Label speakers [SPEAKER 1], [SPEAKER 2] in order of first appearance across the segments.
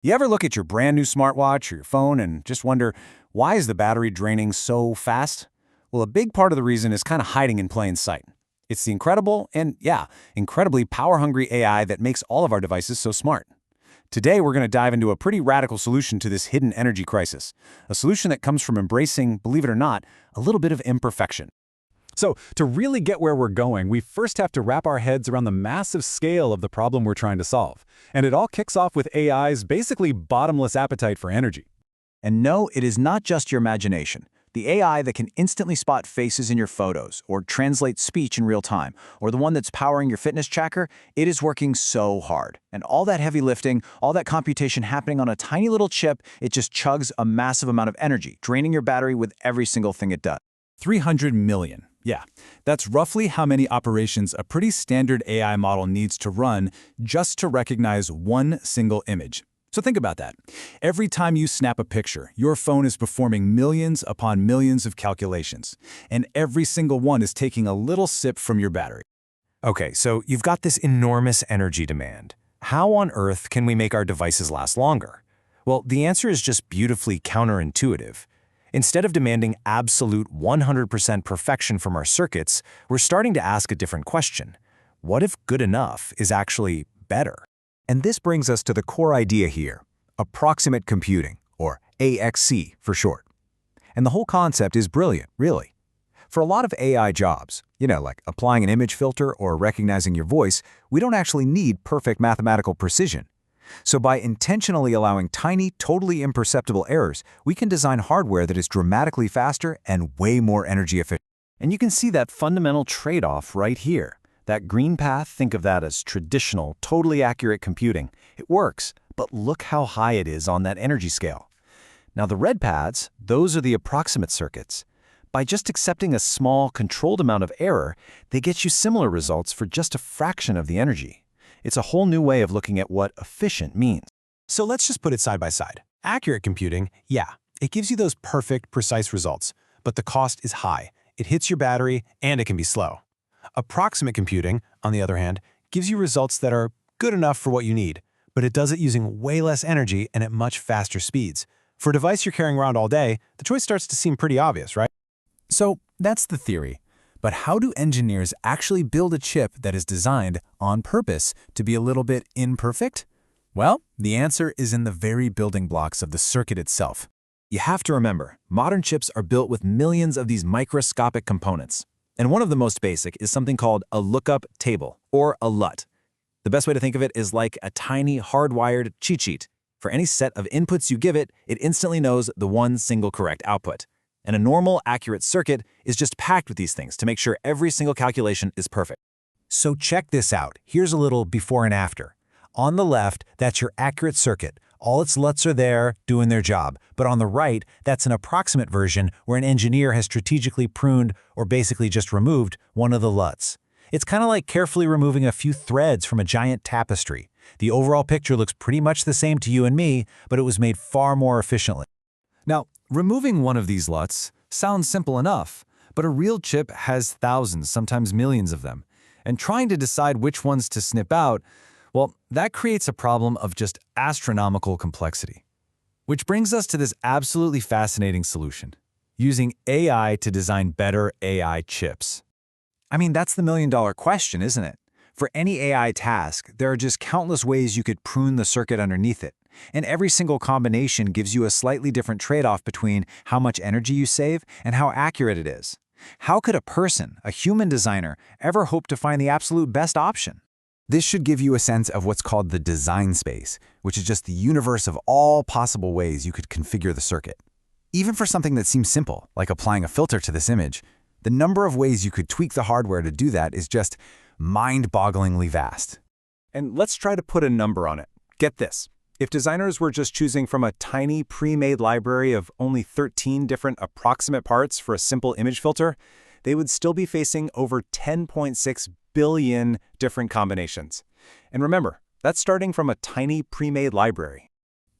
[SPEAKER 1] You ever look at your brand new smartwatch or your phone and just wonder, why is the battery draining so fast? Well, a big part of the reason is kind of hiding in plain sight. It's the incredible and, yeah, incredibly power-hungry AI that makes all of our devices so smart. Today, we're going to dive into a pretty radical solution to this hidden energy crisis, a solution that comes from embracing, believe it or not, a little bit of imperfection.
[SPEAKER 2] So, to really get where we're going, we first have to wrap our heads around the massive scale of the problem we're trying to solve. And it all kicks off with AI's basically bottomless appetite for energy.
[SPEAKER 3] And no, it is not just your imagination. The AI that can instantly spot faces in your photos, or translate speech in real time, or the one that's powering your fitness tracker, it is working so hard. And all that heavy lifting, all that computation happening on a tiny little chip, it just chugs a massive amount of energy, draining your battery with every single thing it does.
[SPEAKER 2] 300 million. Yeah, that's roughly how many operations a pretty standard AI model needs to run just to recognize one single image. So think about that. Every time you snap a picture, your phone is performing millions upon millions of calculations, and every single one is taking a little sip from your battery.
[SPEAKER 1] Okay, so you've got this enormous energy demand. How on earth can we make our devices last longer? Well, the answer is just beautifully counterintuitive. Instead of demanding absolute 100% perfection from our circuits, we're starting to ask a different question. What if good enough is actually better? And this brings us to the core idea here, approximate computing, or AXC for short. And the whole concept is brilliant, really. For a lot of AI jobs, like applying an image filter or recognizing your voice, we don't actually need perfect mathematical precision. So by intentionally allowing tiny, totally imperceptible errors, we can design hardware that is dramatically faster and way more energy efficient. And you can see that fundamental trade-off right here. That green path, think of that as traditional, totally accurate computing. It works, but look how high it is on that energy scale. Now the red paths, those are the approximate circuits. By just accepting a small, controlled amount of error, they get you similar results for just a fraction of the energy. It's a whole new way of looking at what efficient means.
[SPEAKER 4] So let's just put it side by side. Accurate computing, yeah, it gives you those perfect, precise results, but the cost is high. It hits your battery, and it can be slow. Approximate computing, on the other hand, gives you results that are good enough for what you need, but it does it using way less energy and at much faster speeds. For a device you're carrying around all day, the choice starts to seem pretty obvious, right?
[SPEAKER 2] So that's the theory. But how do engineers actually build a chip that is designed on purpose to be a little bit imperfect? Well, the answer is in the very building blocks of the circuit itself.
[SPEAKER 3] You have to remember, modern chips are built with millions of these microscopic components. And one of the most basic is something called a lookup table, or a LUT. The best way to think of it is like a tiny hardwired cheat sheet. For any set of inputs you give it, it instantly knows the one single correct output. And a normal, accurate circuit is just packed with these things to make sure every single calculation is perfect.
[SPEAKER 1] So check this out. Here's a little before and after. On the left, that's your accurate circuit. All its LUTs are there, doing their job. But on the right, that's an approximate version where an engineer has strategically pruned, or basically just removed, one of the LUTs. It's kind of like carefully removing a few threads from a giant tapestry. The overall picture looks pretty much the same to you and me, but it was made far more efficiently.
[SPEAKER 2] Now, removing one of these LUTs sounds simple enough, but a real chip has thousands, sometimes millions of them. And trying to decide which ones to snip out, well, that creates a problem of just astronomical complexity. Which brings us to this absolutely fascinating solution, using AI to design better AI chips.
[SPEAKER 3] I mean, that's the million-dollar question, isn't it? For any AI task, there are just countless ways you could prune the circuit underneath it. And every single combination gives you a slightly different trade-off between how much energy you save and how accurate it is. How could a person, a human designer, ever hope to find the absolute best option?
[SPEAKER 1] This should give you a sense of what's called the design space, which is just the universe of all possible ways you could configure the circuit. Even for something that seems simple, like applying a filter to this image, the number of ways you could tweak the hardware to do that is just mind-bogglingly vast.
[SPEAKER 2] And let's try to put a number on it. Get this. If designers were just choosing from a tiny pre-made library of only 13 different approximate parts for a simple image filter, they would still be facing over 10.6 billion different combinations. And remember, that's starting from a tiny pre-made library.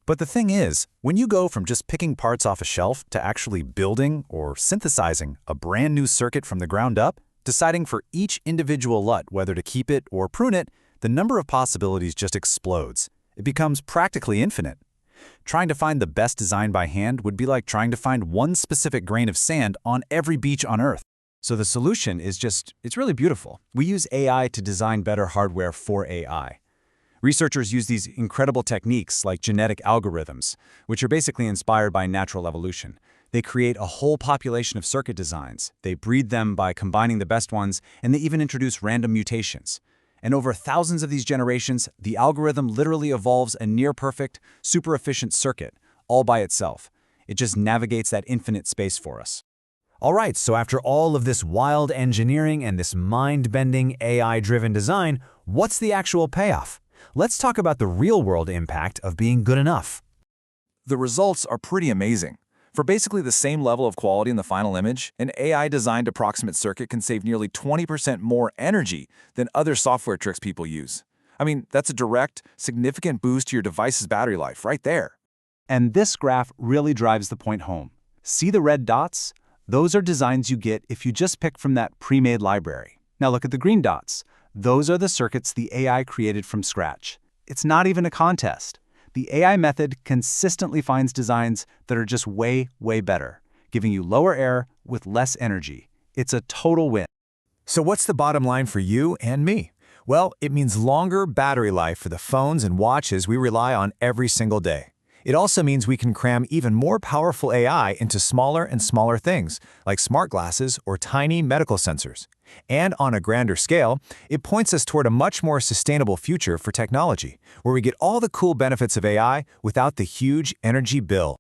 [SPEAKER 1] But the thing is, when you go from just picking parts off a shelf to actually building or synthesizing a brand new circuit from the ground up, deciding for each individual LUT whether to keep it or prune it, the number of possibilities just explodes. It becomes practically infinite.
[SPEAKER 2] Trying to find the best design by hand would be like trying to find one specific grain of sand on every beach on Earth.
[SPEAKER 3] So the solution is it's really beautiful. We use AI to design better hardware for AI. Researchers use these incredible techniques like genetic algorithms, which are basically inspired by natural evolution. They create a whole population of circuit designs. They breed them by combining the best ones, and they even introduce random mutations. And over thousands of these generations, the algorithm literally evolves a near-perfect, super-efficient circuit, all by itself. It just navigates that infinite space for us.
[SPEAKER 1] All right, so after all of this wild engineering and this mind-bending AI-driven design, what's the actual payoff? Let's talk about the real-world impact of being good enough.
[SPEAKER 3] The results are pretty amazing. For basically the same level of quality in the final image, an AI-designed approximate circuit can save nearly 20% more energy than other software tricks people use. I mean, that's a direct, significant boost to your device's battery life right there.
[SPEAKER 2] And this graph really drives the point home. See the red dots? Those are designs you get if you just pick from that pre-made library. Now look at the green dots. Those are the circuits the AI created from scratch. It's not even a contest. The AI method consistently finds designs that are just way, way better, giving you lower error with less energy. It's a total win.
[SPEAKER 1] So what's the bottom line for you and me? Well, it means longer battery life for the phones and watches we rely on every single day. It also means we can cram even more powerful AI into smaller and smaller things, like smart glasses or tiny medical sensors. And on a grander scale, it points us toward a much more sustainable future for technology, where we get all the cool benefits of AI without the huge energy bill.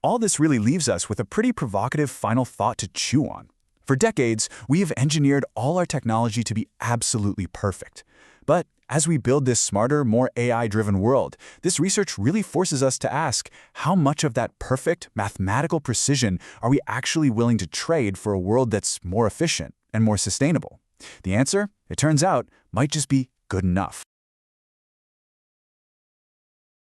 [SPEAKER 3] All this really leaves us with a pretty provocative final thought to chew on. For decades, we have engineered all our technology to be absolutely perfect. But as we build this smarter, more AI-driven world, this research really forces us to ask, how much of that perfect mathematical precision are we actually willing to trade for a world that's more efficient and more sustainable? The answer, it turns out, might just be good enough.